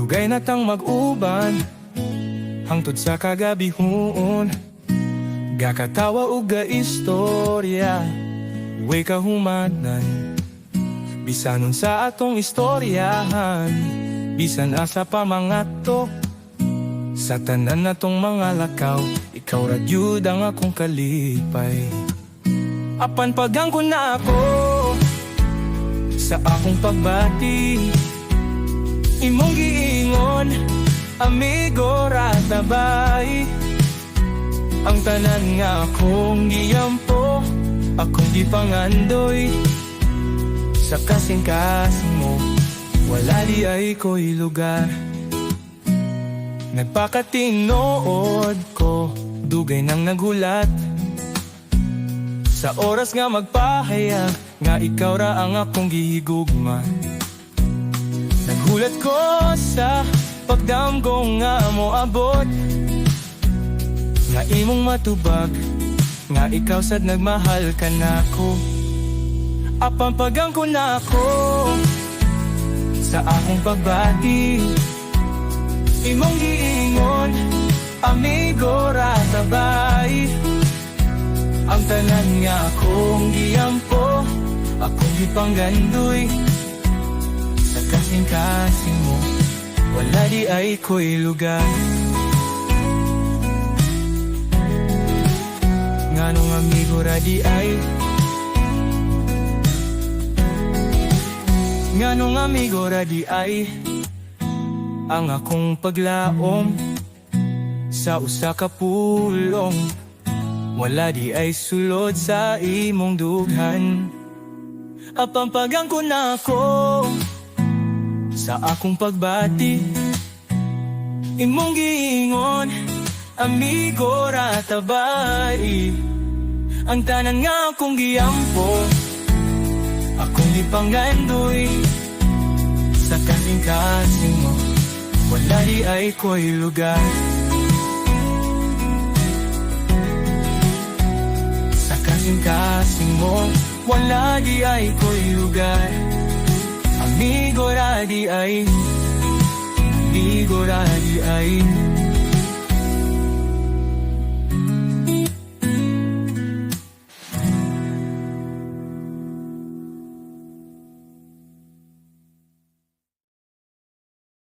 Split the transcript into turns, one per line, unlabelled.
Dugay na tang mag-uban hangtod sa kagabihon. Gakatawa ug gaistorya, way kahumanan. Bisanon sa atong istoryahan, bisan asa pa mga to. Sa tanan na tong mga lakaw, ikaw ra gyud ang akong kalipay. Apan pagangko na ako sa akong pagbati, imong giingon, amigo ra tabay. Ang tanan nga akong giyampo, akong gipangandoy. Sa kasing-kasing mo, wala di ay ko'y lugar. Nagpakatinood ko, dugay nang nagulat. Sa oras nga magpahayag, nga ikaw ra ang akong gihigugma. Nagulat ko sa pagdamgo nga mo abot, nga imong matubag, nga ikaw sad nagmahal ka nako. Apan pagangko na ako sa akong pagbati, imong giingon, amigo ra tabay. Ang tanan nga akong giyampo, akong gipanggandoy. Sa kasing-kasing mo, wala di ay ko'y lugar. Nganong amigo ra di ay, nganong amigo ra di ay, ang akong paglaom sa usa ka pulong, wala di ay sulod sa imong dughan. Apan pagangko na ako sa akong pagbati, imong giingon, amigo ra tabay. Ang tanan nga akong giyampo, akong gipanggandoy. Sa kasing-kasing mo, wala di ay ko'y lugar. Sa kasing-kasing mo, wala di ay ko'y lugar. Amigo ra di ay, amigo ra di ay.